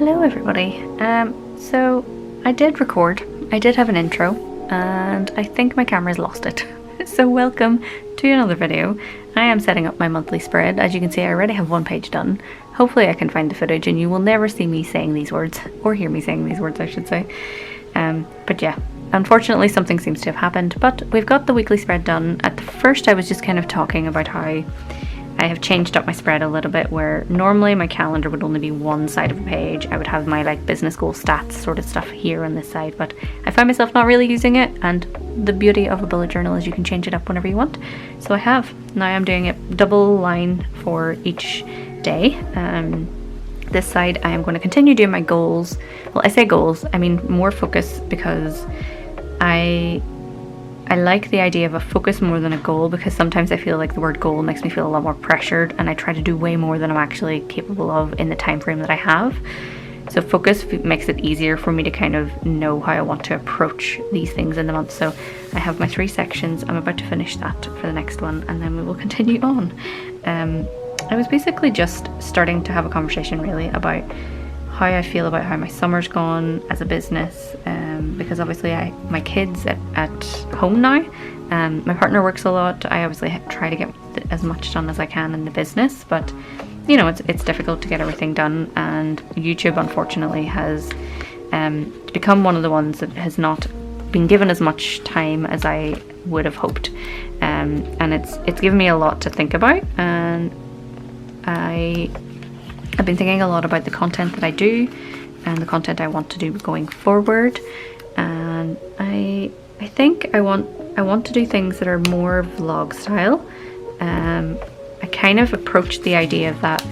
Hello everybody. So I did record, I did have an intro, and I think my camera's lost it. So welcome to another video. I am setting up my monthly spread. As you can see, I already have one page done. Hopefully I can find the footage and you will never see me saying these words, or hear me saying these words I should say. But yeah, unfortunately something seems to have happened, but we've got the weekly spread done. At the first I was just kind of talking about how I have changed up my spread a little bit, where normally my calendar would only be one side of a page. I would have my like business goal stats sort of stuff here on this side, but I find myself not really using it, and the beauty of a bullet journal is you can change it up whenever you want. So I have. Now I'm doing it double line for each day. This side I am going to continue doing my goals. Well, I say goals, I mean more focus, because I like the idea of a focus more than a goal, because sometimes I feel like the word goal makes me feel a lot more pressured, and I try to do way more than I'm actually capable of in the time frame that I have. So focus makes it easier for me to kind of know how I want to approach these things in the month. So I have my 3 sections. I'm about to finish that for the next one, and then we will continue on. I was basically just starting to have a conversation really about how I feel about how my summer's gone as a business, because obviously my kids at home now, my partner works a lot. I obviously try to get as much done as I can in the business, but you know, it's difficult to get everything done, and YouTube unfortunately has become one of the ones that has not been given as much time as I would have hoped, and it's given me a lot to think about, and I've been thinking a lot about the content that I do and the content I want to do going forward, and I think I want to do things that are more vlog style. I kind of approached the idea of that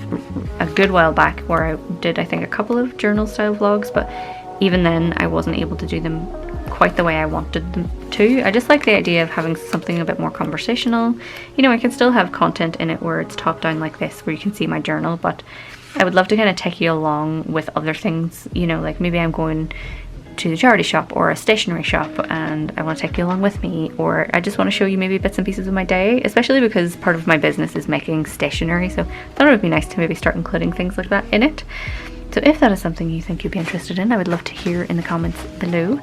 a good while back, where I did, I think, a couple of journal style vlogs, but even then I wasn't able to do them quite the way I wanted them to. I just like the idea of having something a bit more conversational. You know, I can still have content in it where it's top down like this, where you can see my journal, but I would love to kind of take you along with other things, you know, like maybe I'm going to the charity shop or a stationery shop and I want to take you along with me, or I just want to show you maybe bits and pieces of my day, especially because part of my business is making stationery, so I thought it would be nice to maybe start including things like that in it. So if that is something you think you'd be interested in, I would love to hear in the comments below.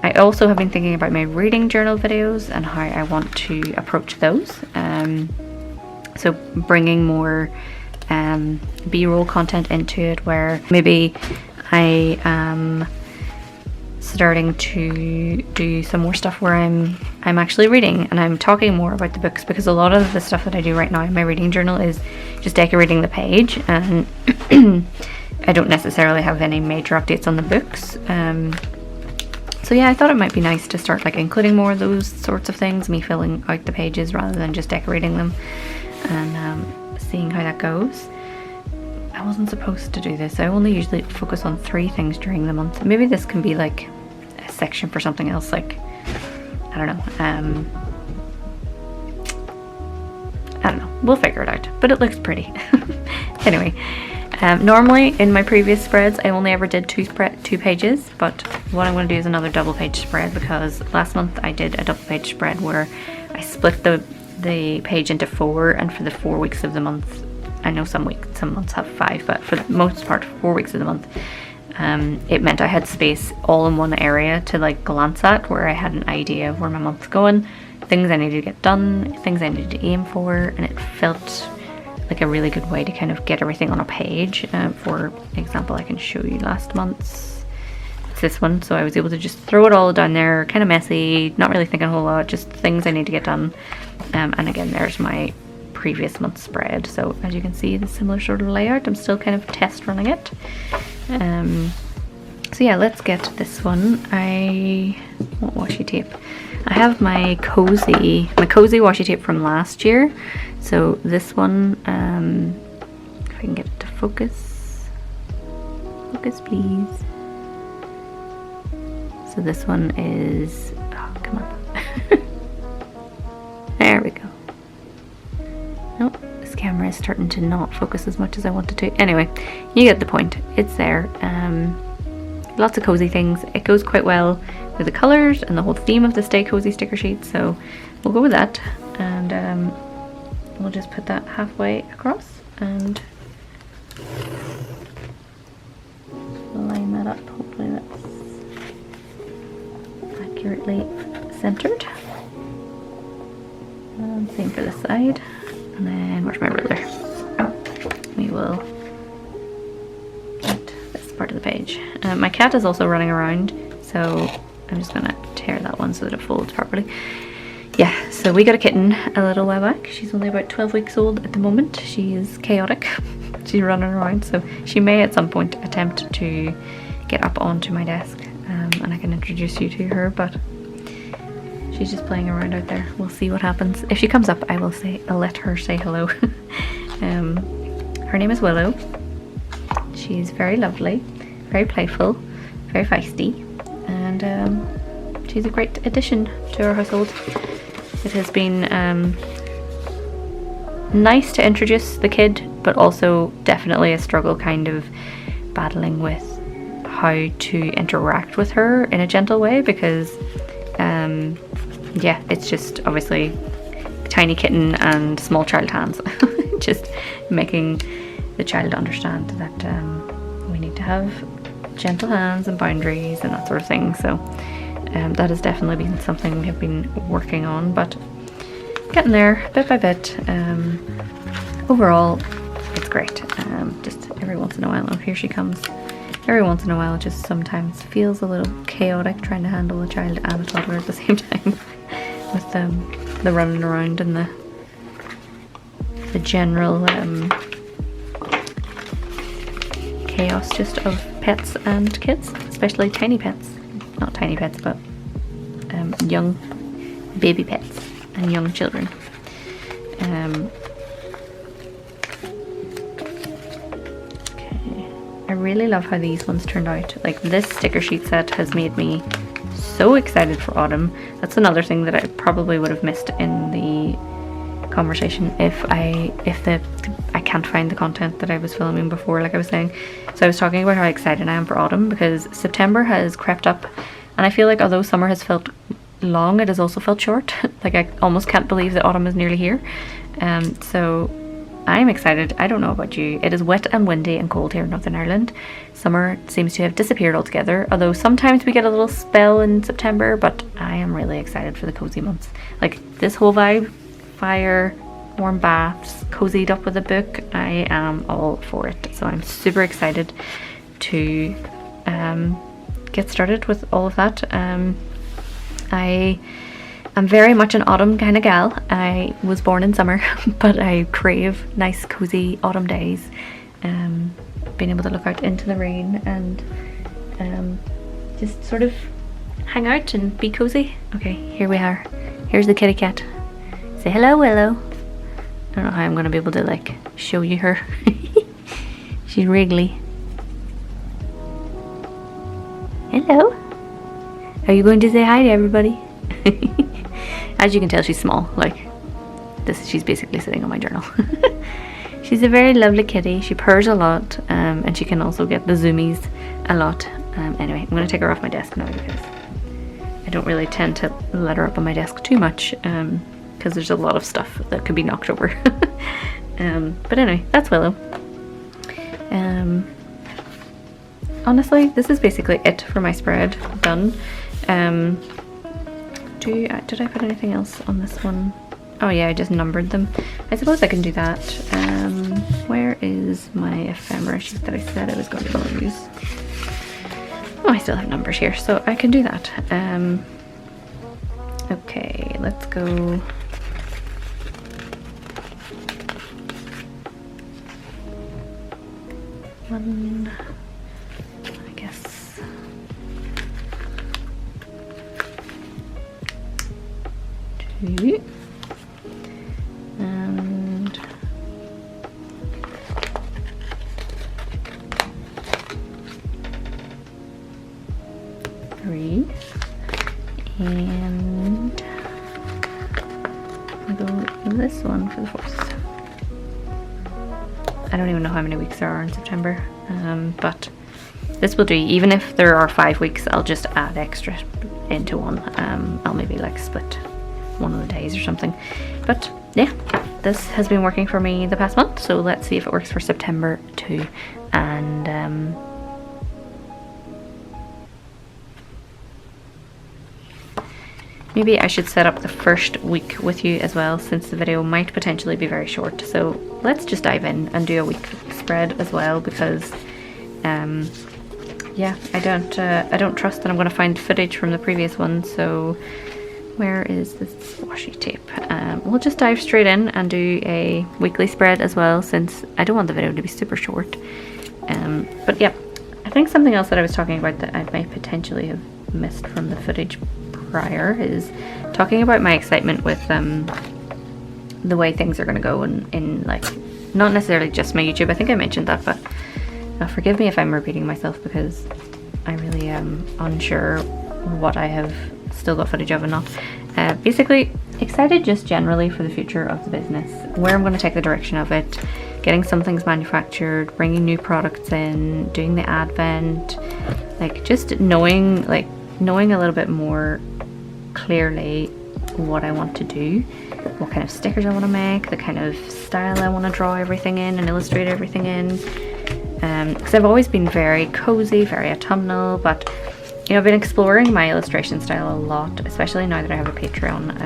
I also have been thinking about my reading journal videos and how I want to approach those. So bringing more B-roll content into it, where maybe I am starting to do some more stuff where I'm actually reading and I'm talking more about the books, because a lot of the stuff that I do right now in my reading journal is just decorating the page, and I don't necessarily have any major updates on the books. So yeah, I thought it might be nice to start like including more of those sorts of things, me filling out the pages rather than just decorating them, and seeing how that goes. I wasn't supposed to do this. I only usually focus on 3 things during the month. Maybe this can be like a section for something else, like, I don't know. I don't know. We'll figure it out. But it looks pretty. Anyway, normally in my previous spreads, I only ever did 2 pages, but what I'm going to do is another double page spread, because last month I did a double page spread where I split the page into 4, and for the 4 weeks of the month, I know some months have 5, but for the most part 4 weeks of the month, it meant I had space all in one area to like glance at, where I had an idea of where my month's going, things I needed to get done, things I needed to aim for, and it felt like a really good way to kind of get everything on a page. For example, I can show you last month's. It's this one, so I was able to just throw it all down there, kind of messy, not really thinking a whole lot, just things I need to get done. And again, there's my previous month's spread. So as you can see, the similar sort of layout. I'm still kind of test running it. So yeah, let's get this one. I want washi tape. I have my Cosy washi tape from last year. So this one, if I can get it to focus. Focus, please. So this one is, oh, come on. There we go. Nope, this camera is starting to not focus as much as I wanted to. Anyway, you get the point. It's there. Lots of cozy things. It goes quite well with the colours and the whole theme of the Stay Cozy sticker sheet, so we'll go with that, and we'll just put that halfway across, and perfectly centered. And same for this side. And then where's my ruler? We will get this part of the page. My cat is also running around, so I'm just gonna tear that one so that it folds properly. Yeah, so we got a kitten a little while back. She's only about 12 weeks old at the moment. She is chaotic. She's running around, so she may at some point attempt to get up onto my desk, and I can introduce you to her, but she's just playing around out there. We'll see what happens. If she comes up, I'll let her say hello. Her name is Willow. She's very lovely, very playful, very feisty, and she's a great addition to our household. It has been nice to introduce the kid, but also definitely a struggle kind of battling with how to interact with her in a gentle way, because yeah, it's just obviously tiny kitten and small child hands. Just making the child understand that we need to have gentle hands and boundaries and that sort of thing. So that has definitely been something we have been working on, but getting there bit by bit. Overall, it's great. Just every once in a while, oh, here she comes. Every once in a while, it just sometimes feels a little chaotic trying to handle a child and a toddler at the same time, with the running around and the general chaos just of pets and kids, especially tiny pets. Not tiny pets, but young baby pets and young children. Okay, I really love how these ones turned out. Like, this sticker sheet set has made me so excited for autumn. That's another thing that I probably would have missed in the conversation if I can't find the content that I was filming before, like I was saying. So I was talking about how excited I am for autumn, because September has crept up, and I feel like although summer has felt long, it has also felt short. Like, I almost can't believe that autumn is nearly here. So I'm excited. I don't know about you. It is wet and windy and cold here in Northern Ireland. Summer seems to have disappeared altogether, although sometimes we get a little spell in September, but I am really excited for the cozy months. Like, this whole vibe, fire, warm baths, cozied up with a book, I am all for it. So I'm super excited to get started with all of that. I am very much an autumn kind of gal. I was born in summer, but I crave nice cozy autumn days. Being able to look out into the rain and just sort of hang out and be cozy. Okay, here we are. Here's the kitty cat. Say hello, Willow. I don't know how I'm going to be able to, like, show you her. She's wriggly. Hello. Are you going to say hi to everybody? As you can tell, she's small. Like, she's basically sitting on my journal. She's a very lovely kitty. She purrs a lot, and she can also get the zoomies a lot. Anyway, I'm going to take her off my desk now, because I don't really tend to let her up on my desk too much, because there's a lot of stuff that could be knocked over. But anyway, that's Willow. Honestly, this is basically it for my spread. Done. Did I put anything else on this one? Oh yeah, I just numbered them. I suppose I can do that. Where is my ephemera sheet that I said I was going to use? Oh, I still have numbers here, so I can do that. Okay, let's go. One, I guess. Two. And three. And I'll go this one for the fourth. I don't even know how many weeks there are in September, but this will do. Even if there are 5 weeks, I'll just add extra into one. I'll maybe like split one of the days or something. But yeah, this has been working for me the past month, so let's see if it works for September too. And maybe I should set up the first week with you as well, since the video might potentially be very short. So let's just dive in and do a week spread as well, because yeah, I don't trust that I'm going to find footage from the previous one. So where is this washi tape? We'll just dive straight in and do a weekly spread as well, since I don't want the video to be super short. But yeah, I think something else that I was talking about that I might potentially have missed from the footage prior is talking about my excitement with the way things are going to go in like, not necessarily just my YouTube. I think I mentioned that, but forgive me if I'm repeating myself, because I really am unsure what I have still got footage of and not. Basically excited just generally for the future of the business, where I'm going to take the direction of it, getting some things manufactured, bringing new products in, doing the advent, like just knowing a little bit more clearly what I want to do, what kind of stickers I want to make, the kind of style I want to draw everything in and illustrate everything in. Because I've always been very cozy, very autumnal, but you know, I've been exploring my illustration style a lot, especially now that I have a Patreon.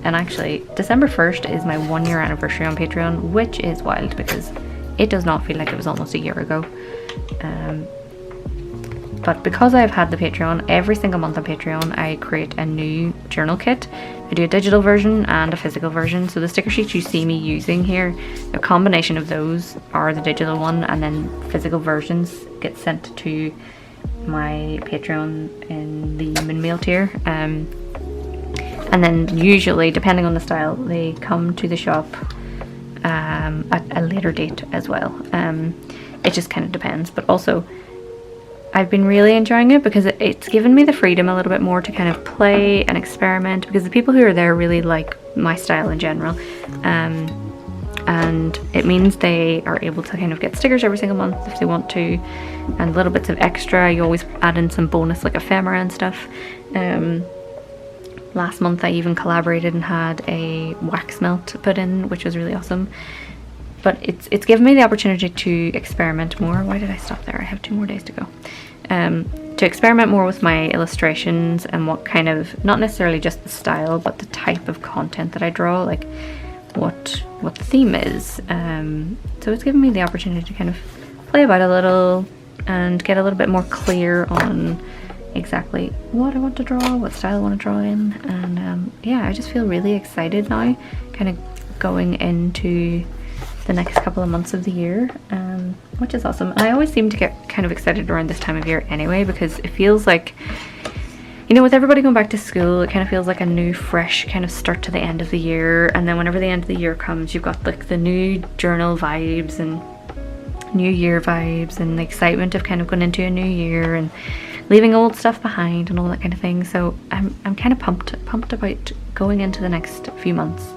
And actually, December 1st is my 1-year anniversary on Patreon, which is wild because it does not feel like it was almost a year ago. But because I've had the Patreon, every single month on Patreon, I create a new journal kit. I do a digital version and a physical version. So the sticker sheets you see me using here, a combination of those are the digital one, and then physical versions get sent to my Patreon in the min-mail tier. And then usually, depending on the style, they come to the shop at a later date as well. It just kind of depends, but also I've been really enjoying it because it's given me the freedom a little bit more to kind of play and experiment, because the people who are there really like my style in general, and it means they are able to kind of get stickers every single month if they want to, and little bits of extra. You always add in some bonus like ephemera and stuff. Last month I even collaborated and had a wax melt put in, which was really awesome. But it's given me the opportunity to experiment more. Why did I stop there? I have 2 more days to go. To experiment more with my illustrations and what kind of, not necessarily just the style, but the type of content that I draw, like what the theme is. So it's given me the opportunity to kind of play about a little and get a little bit more clear on exactly what I want to draw, what style I want to draw in. And yeah, I just feel really excited now, kind of going into the next couple of months of the year, which is awesome. I always seem to get kind of excited around this time of year anyway, because it feels like, you know, with everybody going back to school, it kind of feels like a new fresh kind of start to the end of the year. And then whenever the end of the year comes, you've got like the new journal vibes and new year vibes and the excitement of kind of going into a new year and leaving old stuff behind and all that kind of thing. So I'm kind of pumped about going into the next few months.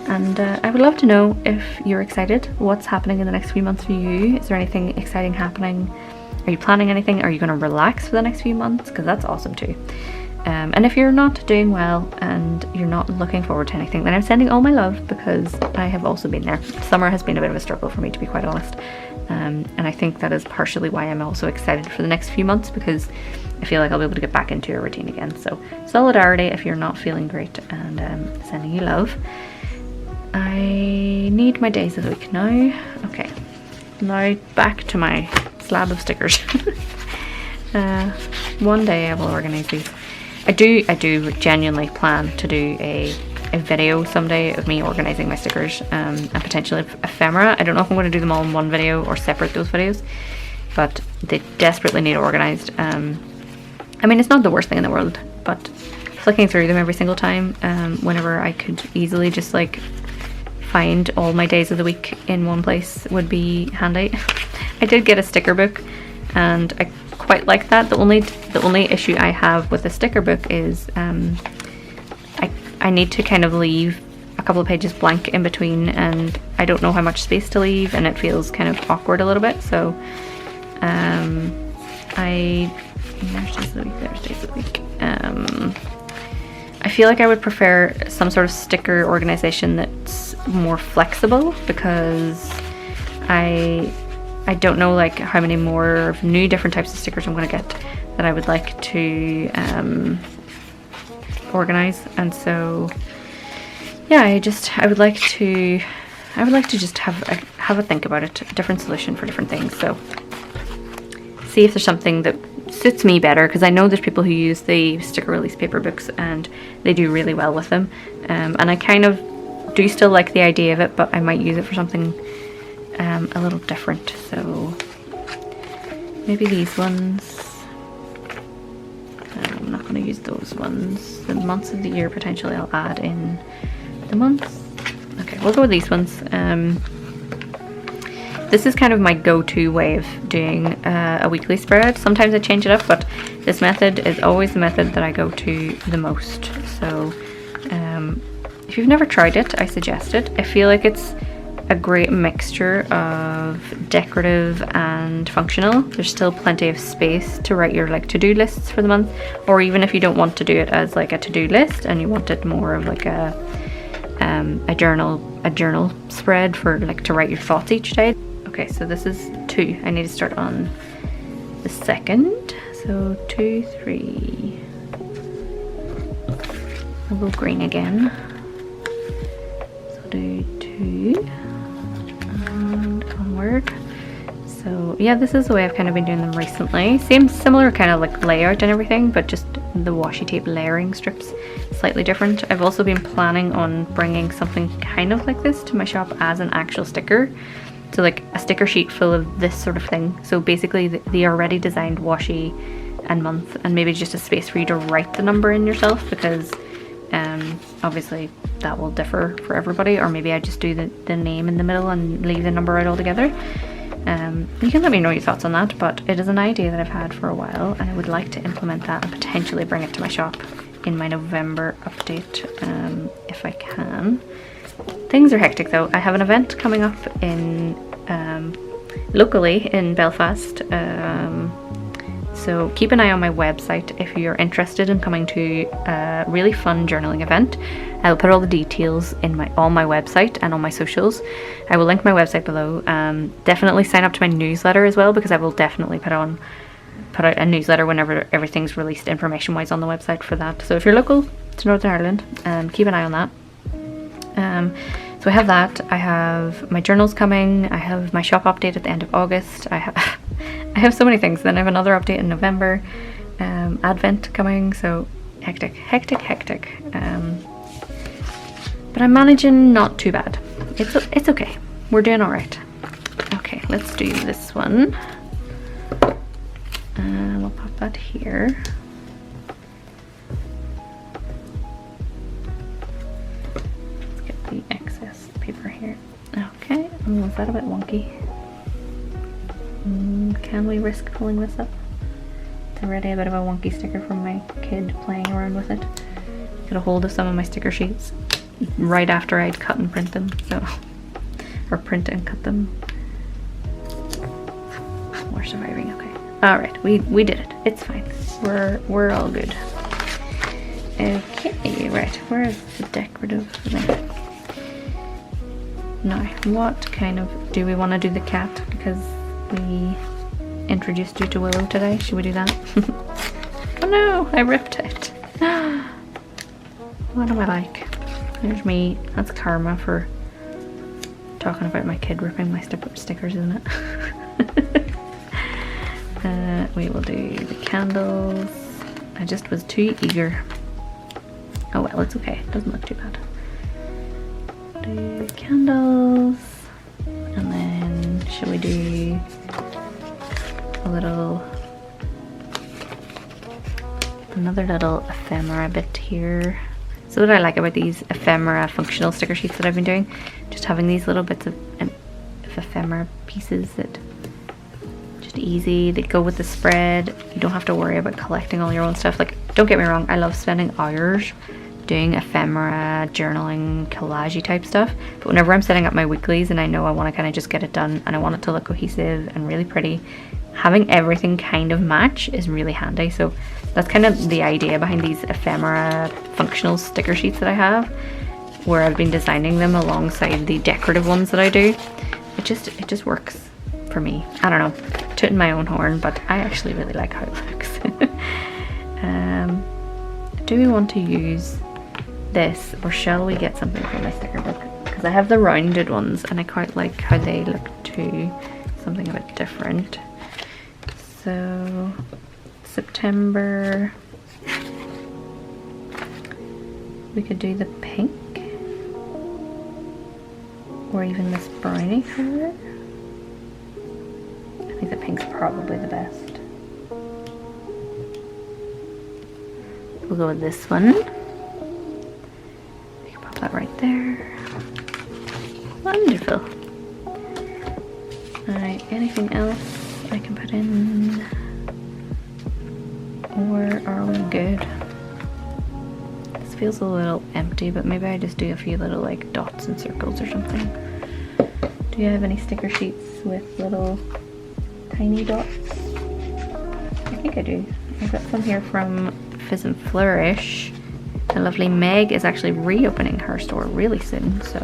And I would love to know if you're excited. What's happening in the next few months for you? Is there anything exciting happening? Are you planning anything? Are you going to relax for the next few months? Because that's awesome too. And if you're not doing well and you're not looking forward to anything, then I'm sending all my love, because I have also been there. Summer has been a bit of a struggle for me, to be quite honest. And I think that is partially why I'm also excited for the next few months, because I feel like I'll be able to get back into a routine again. So solidarity if you're not feeling great, and sending you love. I need my days of the week now. Okay, now back to my slab of stickers. One day I will organise these. I do genuinely plan to do a video someday of me organising my stickers, and potentially ephemera. I don't know if I'm going to do them all in one video or separate those videos, but they desperately need organised. I mean, it's not the worst thing in the world, but flicking through them every single time, whenever I could easily just like find all my days of the week in one place would be handy. I did get a sticker book and I quite like that. The only issue I have with the sticker book is I need to kind of leave a couple of pages blank in between, and I don't know how much space to leave, and it feels kind of awkward a little bit. So Thursdays of the week. I feel like I would prefer some sort of sticker organization that's more flexible, because I don't know like how many more new different types of stickers I'm going to get that I would like to organize, and so yeah, I would like to just have a think about it, a different solution for different things. So see if there's something that suits me better, because I know there's people who use the sticker release paper books and they do really well with them, and I kind of do still like the idea of it, but I might use it for something a little different. So maybe these ones. I'm not going to use those ones. The months of the year, potentially I'll add in the months. Okay, we'll go with these ones. This is kind of my go-to way of doing a weekly spread. Sometimes I change it up, but this method is always the method that I go to the most. So if you've never tried it, I suggest it. I feel like it's a great mixture of decorative and functional. There's still plenty of space to write your like to-do lists for the month, or even if you don't want to do it as like a to-do list and you want it more of like a journal spread for like to write your thoughts each day. Okay, so this is 2. I need to start on the 2nd. So 2, 3. I'll go green again. So do 2 and onward. So yeah, this is the way I've kind of been doing them recently. Similar kind of like layout and everything, but just the washi tape layering strips slightly different. I've also been planning on bringing something kind of like this to my shop as an actual sticker. So like a sticker sheet full of this sort of thing. So basically the already designed washi and month, and maybe just a space for you to write the number in yourself, because obviously that will differ for everybody, or maybe I just do the name in the middle and leave the number out altogether. You can let me know your thoughts on that, but it is an idea that I've had for a while, and I would like to implement that and potentially bring it to my shop in my November update, if I can. Things are hectic though. I have an event coming up in locally in Belfast, so keep an eye on my website if you're interested in coming to a really fun journaling event. I'll put all the details in on my website and on my socials. I will link my website below. Definitely sign up to my newsletter as well, because I will definitely put out a newsletter whenever everything's released information wise on the website for that. So if you're local to Northern Ireland, keep an eye on that. So I have that. I have my journals coming. I have my shop update at the end of August. I have so many things. Then I have another update in November. Advent coming. So hectic. But I'm managing not too bad. It's okay. We're doing all right. Okay, let's do this one. We'll pop that here. Let's get the excess paper here. Okay, was that a bit wonky? Can we risk pulling this up? It's already a bit of a wonky sticker from my kid playing around with it. Got a hold of some of my sticker sheets right after I'd cut and print them, so, or print and cut them. We're surviving, okay. All right, we did it. It's fine. We're all good. Okay, right. Where is the decorative thing? Now, what kind of do we want to do the cat, because we introduced you to Willow today? Should we do that? Oh no, I ripped it. What do I like? There's me. That's karma for talking about my kid ripping my stickers, isn't it? We will do the candles. I just was too eager. Oh well, it's okay. It doesn't look too bad. Do candles. And then should we do another little ephemera bit here. So what I like about these ephemera functional sticker sheets that I've been doing, just having these little bits of ephemera pieces that just easy, they go with the spread. You don't have to worry about collecting all your own stuff. Like, don't get me wrong, I love spending hours doing ephemera, journaling, collage-y type stuff, but whenever I'm setting up my weeklies and I know I want to kind of just get it done and I want it to look cohesive and really pretty, having everything kind of match is really handy. So that's kind of the idea behind these ephemera functional sticker sheets that I have, where I've been designing them alongside the decorative ones that I do. It just works for me. I don't know, tooting my own horn, but I actually really like how it looks. do we want to use this, or shall we get something from my sticker book? Because I have the rounded ones and I quite like how they look too, something a bit different. So September, we could do the pink, or even this brownie colour. I think the pink's probably the best. We'll go with this one. We can pop that right there. Wonderful. Alright, anything else I can put in? Or are we good? This feels a little empty, but maybe I just do a few little like dots and circles or something. Do you have any sticker sheets with little tiny dots? I think I do. I've got some here from Fizz and Flourish. The lovely Meg is actually reopening her store really soon, so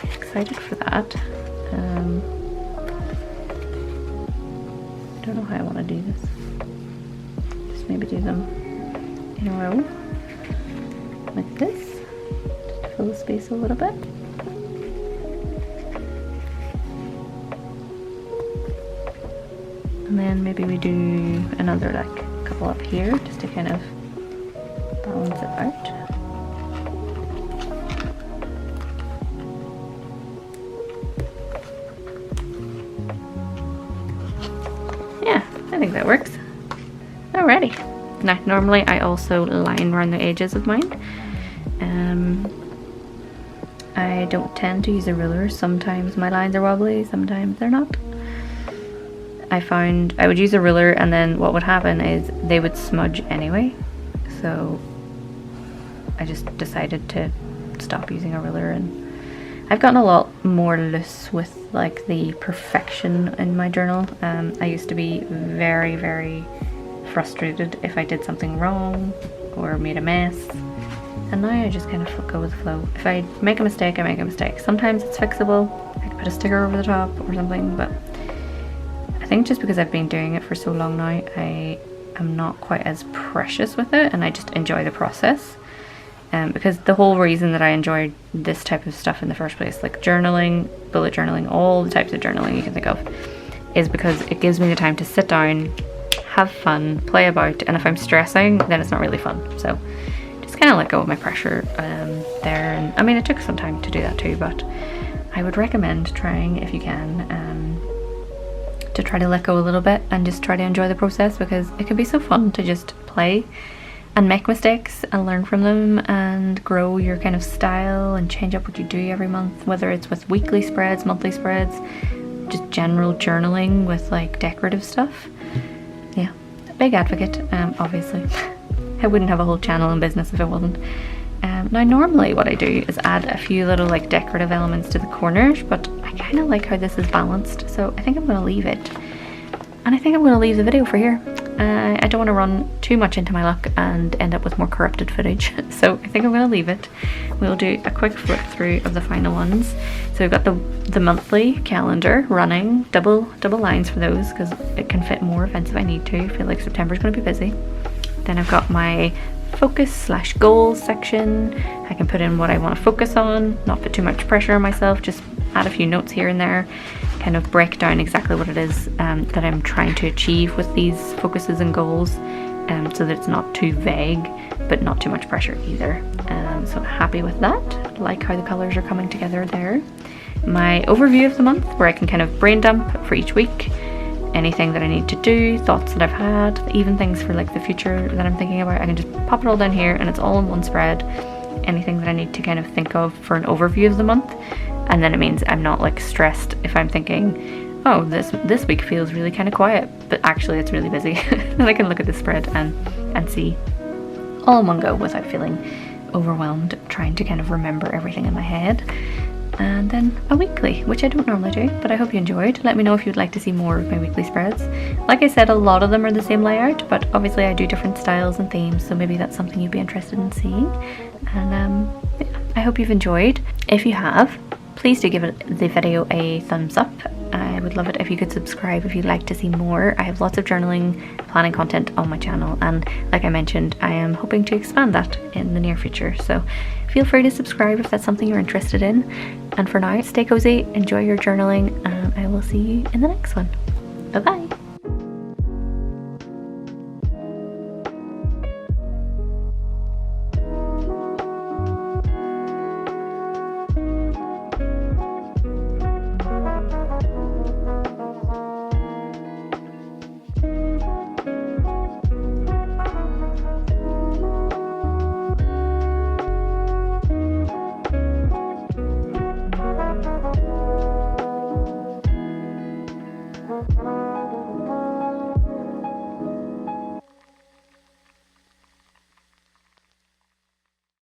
excited for that. Don't know how I want to do this. Just maybe do them in a row like this, just to fill the space a little bit. And then maybe we do another like couple up here just to kind of balance it out. Yeah, I think that works. Alrighty. Now, normally I also line around the edges of mine. I don't tend to use a ruler. Sometimes my lines are wobbly, sometimes they're not. I found I would use a ruler and then what would happen is they would smudge anyway. So I just decided to stop using a ruler, and I've gotten a lot more loose with like the perfection in my journal. I used to be very, very frustrated if I did something wrong or made a mess, and now I just kind of go with the flow. If I make a mistake, I make a mistake. Sometimes it's fixable. I can put a sticker over the top or something, but I think just because I've been doing it for so long now, I am not quite as precious with it, and I just enjoy the process. Because the whole reason that I enjoyed this type of stuff in the first place, like journaling, bullet journaling, all the types of journaling you can think of, is because it gives me the time to sit down, have fun, play about, and if I'm stressing, then it's not really fun. So just kind of let go of my pressure there. And I mean, it took some time to do that too, but I would recommend trying, if you can, to try to let go a little bit and just try to enjoy the process, because it can be so fun to just play and make mistakes and learn from them and grow your kind of style and change up what you do every month, whether it's with weekly spreads, monthly spreads, just general journaling with like decorative stuff. Yeah, big advocate, obviously. I wouldn't have a whole channel and business if it wasn't. Now normally what I do is add a few little like decorative elements to the corners, but I kind of like how this is balanced, so I think I'm going to leave it. And I think I'm going to leave the video for here. I don't want to run too much into my luck and end up with more corrupted footage, so I think I'm going to leave it. We'll do a quick flip through of the final ones. So we've got the monthly calendar running, double lines for those because it can fit more events if I need to. I feel like September's going to be busy. Then I've got my focus/goals section. I can put in what I want to focus on, not put too much pressure on myself, just add a few notes here and there, kind of break down exactly what it is that I'm trying to achieve with these focuses and goals, so that it's not too vague but not too much pressure either. So I'm happy with that. Like how the colors are coming together there. My overview of the month, where I can kind of brain dump for each week, anything that I need to do, thoughts that I've had, even things for like the future that I'm thinking about. I can just pop it all down here and it's all in one spread. Anything that I need to kind of think of for an overview of the month, and then it means I'm not like stressed if I'm thinking, oh, this week feels really kind of quiet, but actually it's really busy. And I can look at the spread and see all in one go without feeling overwhelmed trying to kind of remember everything in my head. And then a weekly, which I don't normally do, but I hope you enjoyed. Let me know if you'd like to see more of my weekly spreads. Like I said, a lot of them are the same layout, but obviously I do different styles and themes, so maybe that's something you'd be interested in seeing. And yeah, I hope you've enjoyed. If you have, please do give the video a thumbs up. would love it if you could subscribe if you'd like to see more. I have lots of journaling, planning content on my channel, and like I mentioned, I am hoping to expand that in the near future. So feel free to subscribe if that's something you're interested in. And for now, stay cozy, enjoy your journaling, and I will see you in the next one. Bye bye.